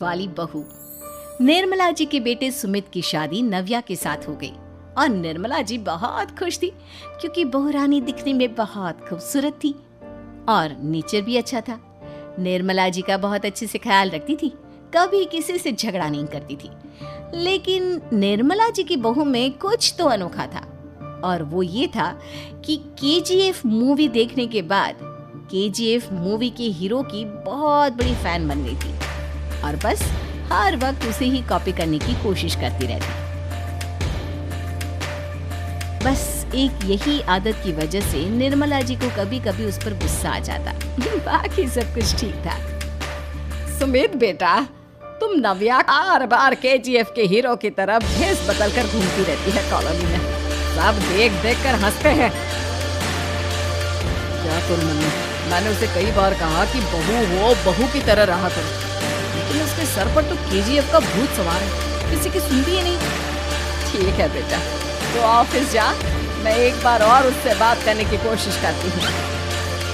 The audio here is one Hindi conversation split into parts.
वाली बहू। निर्मला जी के बेटे सुमित की शादी नव्या के साथ हो गई और निर्मला जी बहुत खुश थी क्योंकि बहू रानी दिखने में बहुत खूबसूरत थी और नेचर भी अच्छा था। निर्मला जी का बहुत अच्छे से ख्याल रखती थी, कभी किसी से झगड़ा नहीं करती थी। लेकिन निर्मला जी की बहू में कुछ तो अनोखा था और वो ये था कि केजीएफ मूवी देखने के बाद केजीएफ मूवी के हीरो की बहुत बड़ी फैन बन गई थी और बस हर वक्त उसे ही कॉपी करने की कोशिश करती रहती। बस एक यही आदत की वजह से निर्मला जी को कभी कभी उस पर गुस्सा आ जाता। बाकी सब कुछ ठीक था। सुमित बेटा, तुम नव्या हर बार केजीएफ के हीरो की तरह भेस बदल कर घूमती रहती है कॉलोनी में। सब देख देख कर हंसते हैं। क्या करूं मम्मी, मैंने उसे कई बार कहा कि बहू वो बहू की तरह रहा करो, लेकिन उसके सर पर तो केजीएफ का भूत सवार है, किसी की सुनती ही नहीं। ठीक है बेटा, तो ऑफिस जा, मैं एक बार और उससे बात करने की कोशिश करती हूँ।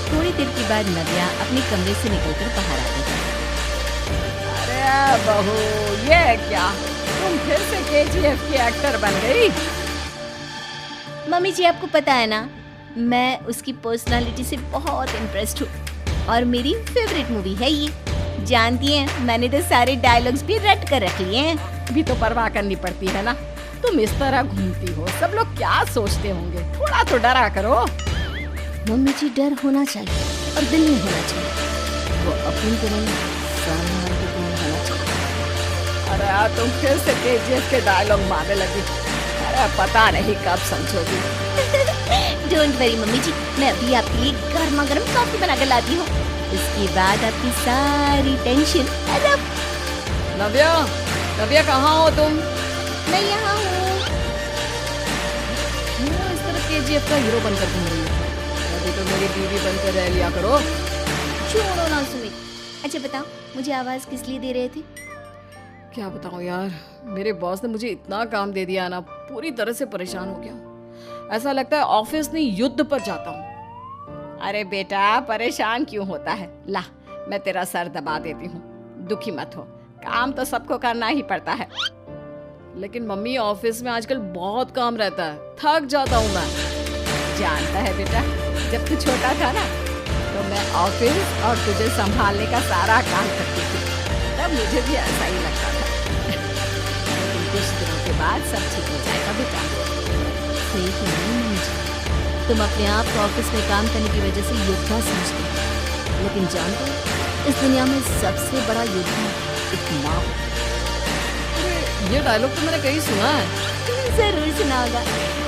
थोड़ी देर के बाद नव्या अपने कमरे से निकलकर बाहर आ गई। अरे बहू, ये क्या, तुम फिर से केजीएफ की एक्टर बन गई? मम्मी जी, आपको पता है ना, मैं उसकी पर्सनालिटी से बहुत इम्प्रेस्ड हूँ और मेरी फेवरेट मूवी है ये। जानती हैं, मैंने तो सारे डायलॉग्स भी रट कर रख लिए हैं। भी तो परवाह करनी पड़ती है ना, तुम इस तरह घूमती हो, सब लोग क्या सोचते होंगे, थोड़ा तो डरा करो। मम्मी जी, डर होना चाहिए और दिल में होना चाहिए, वो अपनी को नहीं, सामने वाले को नहीं होना चाहिए। अरे यार, तुम फिर से केजीएफ के डायलॉग मारने लगी। अरे पता नहीं कब समझोगी। डोंट वरी मम्मी जी, मैं अभी आपके लिए गर्मा गर्म कॉफी बना कर लाती हूँ। इसके बाद आपकी सारी टेंशन खत्म। नव्या, नव्या कहाँ हो तुम? मैं यहाँ हूँ। इस तरह केजीएफ का हीरो बनकर घूम रही हो, अभी तो मेरी बीवी बनकर रह लिया करो। छोड़ो ना सुमित। अच्छा बताओ, मुझे आवाज किस लिए दे रहे थे? क्या बताऊं यार, मेरे बॉस ने मुझे इतना काम दे दिया ना, पूरी तरह से परेशान हो गया। ऐसा लगता है ऑफिस नहीं युद्ध पर जाता हूँ। अरे बेटा, परेशान क्यों होता है, ला मैं तेरा सर दबा देती हूँ, दुखी मत हो, काम तो सबको करना ही पड़ता है। लेकिन मम्मी, ऑफिस में आजकल बहुत काम रहता है, थक जाता हूँ मैं। जानता है बेटा, जब तू छोटा था ना, तो मैं ऑफिस और तुझे संभालने का सारा काम करती थी, तब मुझे भी ऐसा ही लगता था। लेकिन कुछ दिनों के बाद सब ठीक हो जाएगा बेटा। सही कह रही हो मम्मी जी, तुम अपने आप को ऑफिस में काम करने की वजह से योद्धा समझते हो, लेकिन जानते हो, इस दुनिया में सबसे बड़ा योद्धा एक माँ। ये डायलॉग तो मैंने कहीं सुना है। जरूर सुना होगा,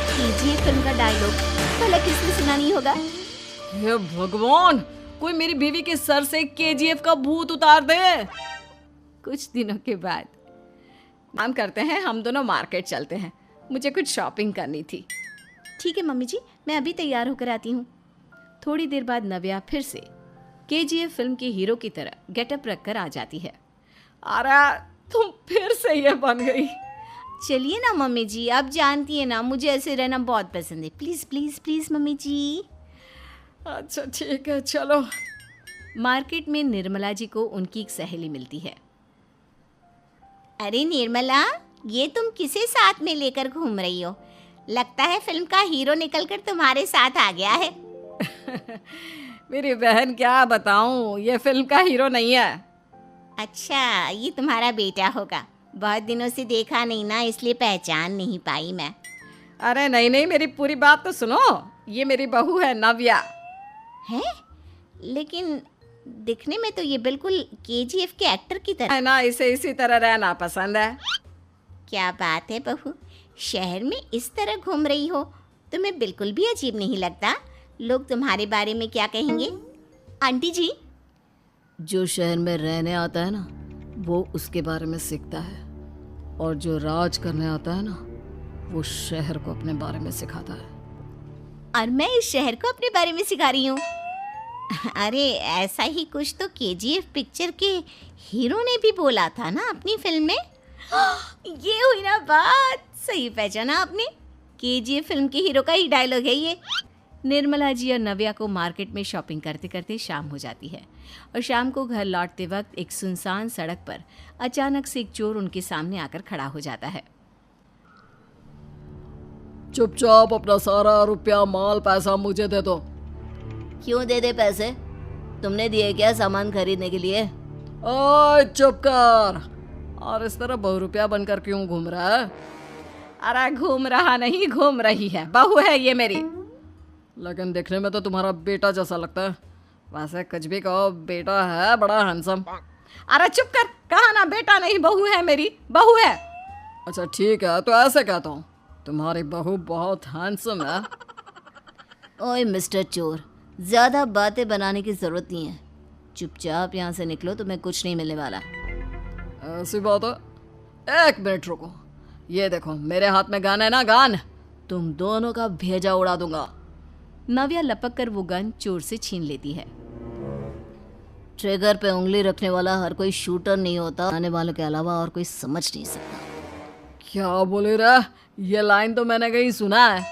केजीएफ फिल्म का डायलॉग, भला किसने सुना नहीं होगा। हे भगवान, कोई मेरी बीवी के सर से केजीएफ का भूत उतार दे। कुछ दिनों के बाद काम करते हैं, हम दोनों मार्केट चलते हैं, मुझे कुछ शॉपिंग करनी थी। ठीक है मम्मी जी, मैं अभी तैयार होकर आती हूँ। थोड़ी देर बाद नव्या फिर से केजीएफ फिल्म के हीरो की तरह गेटअप रखकर आ जाती है। अरे तुम फिर से ये बन गई। चलिए ना मम्मी जी, आप जानती है ना, मुझे ऐसे रहना बहुत पसंद है। प्लीज प्लीज प्लीज मम्मी जी। अच्छा ठीक है, चलो। मार्केट में निर्मला जी को उनकी एक सहेली मिलती है। अरे निर्मला, ये तुम किसे साथ में लेकर घूम रही हो? लगता है फिल्म का हीरो निकलकर तुम्हारे साथ आ गया है। मेरी बहन, क्या बताऊं, ये फिल्म का हीरो नहीं है। अच्छा, ये तुम्हारा बेटा होगा, बहुत दिनों से देखा नहीं ना, इसलिए पहचान नहीं पाई मैं। अरे नहीं नहीं, मेरी पूरी बात तो सुनो, ये मेरी बहू है नव्या। है? लेकिन दिखने में तो ये बिल्कुल केजीएफ के एक्टर की तरह है ना, इसे इसी तरह रहना पसंद है। क्या बात है बहू, शहर में इस तरह घूम रही हो, तुम्हें बिल्कुल भी अजीब नहीं लगता? लोग तुम्हारे बारे में क्या कहेंगे? आंटी जी, जो शहर में रहने आता है ना, वो उसके बारे में सीखता है, और जो राज करने आता है ना, वो शहर को अपने बारे में सिखाता है। और मैं इस शहर को अपने बारे में सिखा रही हूँ। अरे ऐसा ही कुछ तो केजीएफ पिक्चर के हीरो ने भी बोला था ना अपनी फिल्म में। ये हुई ना बात, सही पहचाना आपने, केजीएफ फिल्म के हीरो का ही डायलॉग है ये। निर्मला जी और नव्या को मार्केट में शॉपिंग करते करते शाम हो जाती है। और शाम को घर लौटते वक्त एक सुनसान सड़क पर अचानक से एक चोर उनके सामने आकर खड़ा हो जाता है। चुपचाप अपना सारा रुपया माल पैसा मुझे दे दो। क्यों दे दे पैसे? तुमने दिए क्या सामान खरीदने के लिए? ओए चुप कर। और इस तरह बहुरुपया बनकर क्यों घूम रहा है? अरे घूम रहा नहीं, घूम रही है, बहू है ये मेरी। लेकिन देखने में तो तुम्हारा बेटा जैसा लगता है। वैसे कुछ भी कहो, बेटा है बड़ा हैंडसम। अरे चुप कर, कहा ना बेटा नहीं बहू है मेरी, बहू है। अच्छा ठीक है, तो ऐसे कहता हूँ, तुम्हारी बहू बहुत हैंडसम है। ओए मिस्टर चोर, ज्यादा बातें बनाने की जरूरत नहीं है। चुपचाप यहाँ से निकलो, तुम्हें कुछ नहीं मिलने वाला। ऐसी बात है। एक मिनट रुको, ये देखो मेरे हाथ में गन है ना, गन। तुम दोनों का भेजा उड़ा दूंगा। नव्या लपक कर वो गन चोर से छीन लेती है। ट्रिगर पे उंगली रखने वाला हर कोई शूटर नहीं होता, आने वालों के अलावा और कोई समझ नहीं सकता। क्या बोले रे? ये लाइन तो मैंने कहीं सुना है।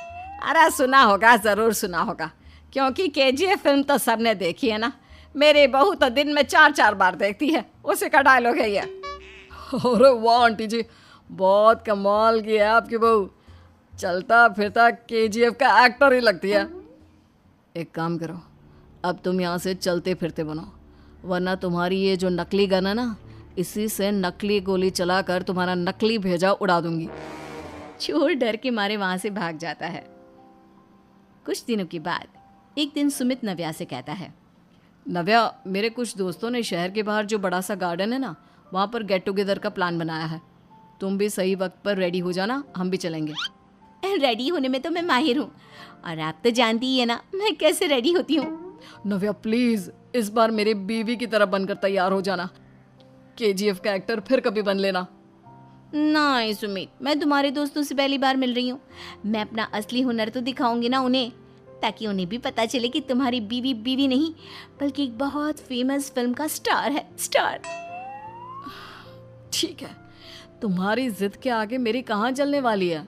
अरे सुना होगा, जरूर सुना होगा, क्योंकि केजीएफ फिल्म तो सबने देखी है ना। मेरी बहू तो दिन में 4-4 बार देखती है, उसी का डायलॉग है ये। अरे वाह आंटी जी, बहुत कमाल की है आपकी बहू। चलता फिरता केजीएफ का एक्टर ही लगती है। एक काम करो, अब तुम यहाँ से चलते फिरते बनो, वरना तुम्हारी ये जो नकली गन है ना, इसी से नकली गोली चलाकर तुम्हारा नकली भेजा उड़ा दूंगी। चोर डर के मारे वहां से भाग जाता है। कुछ दिनों के बाद एक दिन सुमित नव्या से कहता है, नव्या, मेरे कुछ दोस्तों ने शहर के बाहर जो बड़ा सा गार्डन है ना, वहाँ पर गेट टुगेदर का प्लान बनाया है। तुम भी सही वक्त पर रेडी हो जाना, हम भी चलेंगे। रेडी होने में तो मैं माहिर हूँ, और आप तो जानती ही है ना मैं कैसे रेडी होती हूँ। नव्या प्लीज, इस बार मेरी बीवी की तरह बनकर तैयार हो जाना। केजीएफ का एक्टर फिर कभी बन लेना। नहीं सुमित, मैं तुम्हारे दोस्तों से पहली बार मिल रही हूँ। मैं अपना असली हुनर तो दिखाऊंगी ना उन्हें, ताकि उन्हें भी पता चले कि तुम्हारी बीवी बीवी नहीं बल्कि एक बहुत फेमस फिल्म का स्टार है, स्टार। ठीक है, तुम्हारी जिद के आगे मेरी कहाँ जलने वाली है।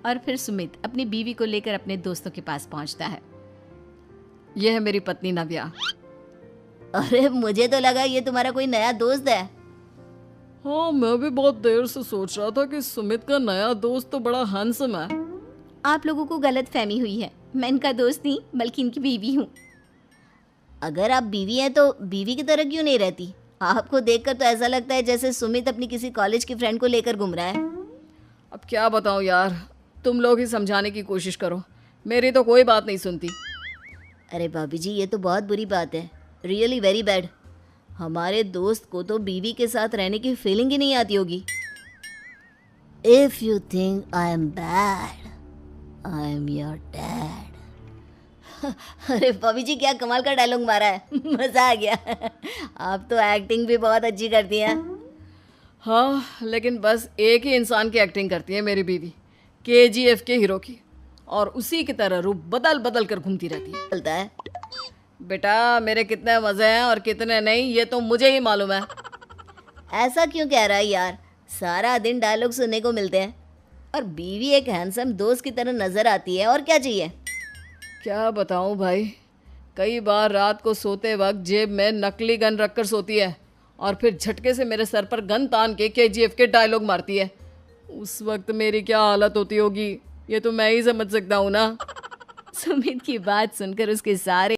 और फिर सुमित अपनी बीवी को लेकर अपने दोस्तों के पास पहुंचता है। यह है मेरी पत्नी नव्या। अरे मुझे तो लगा ये तुम्हारा कोई नया दोस्त है। हाँ, मैं भी बहुत देर से सोच रहा था कि सुमित का नया दोस्त तो बड़ा हैंडसम है। आप लोगों को गलत फहमी हुई है, मैं इनका दोस्त नहीं बल्कि इनकी बीवी हूँ। अगर आप बीवी हैं तो बीवी की तरह क्यों नहीं रहती? आपको देखकर तो ऐसा लगता है जैसे सुमित अपनी किसी कॉलेज की फ्रेंड को लेकर घूम रहा है। अब क्या बताऊँ यार, तुम लोग ही समझाने की कोशिश करो, मेरी तो कोई बात नहीं सुनती। अरे भाभी जी, ये तो बहुत बुरी बात है, रियली वेरी बैड। हमारे दोस्त को तो बीवी के साथ रहने की फीलिंग ही नहीं आती होगी। If you think I am bad, I am your dad. अरे भाभी जी, क्या कमाल का डायलॉग मारा है, मजा आ गया। आप तो एक्टिंग भी बहुत अच्छी करती हैं। हाँ, लेकिन बस एक ही इंसान की एक्टिंग करती है मेरी बीवी, केजीएफ के हीरो की, और उसी की तरह रूप बदल बदल कर घूमती रहती है। चलता है बेटा, मेरे कितने मज़े हैं और कितने नहीं ये तो मुझे ही मालूम है। ऐसा क्यों कह रहा है यार? सारा दिन डायलॉग सुनने को मिलते हैं, और बीवी एक हैंडसम दोस्त की तरह नजर आती है, और क्या चाहिए? क्या बताऊं भाई, कई बार रात को सोते वक्त जेब में नकली गन रखकर सोती है और फिर झटके से मेरे सर पर गन तान के केजीएफ के डायलॉग मारती है। उस वक्त मेरी क्या हालत होती होगी ये तो मैं ही समझ सकता हूँ ना। सुमित की बात सुनकर उसके सारे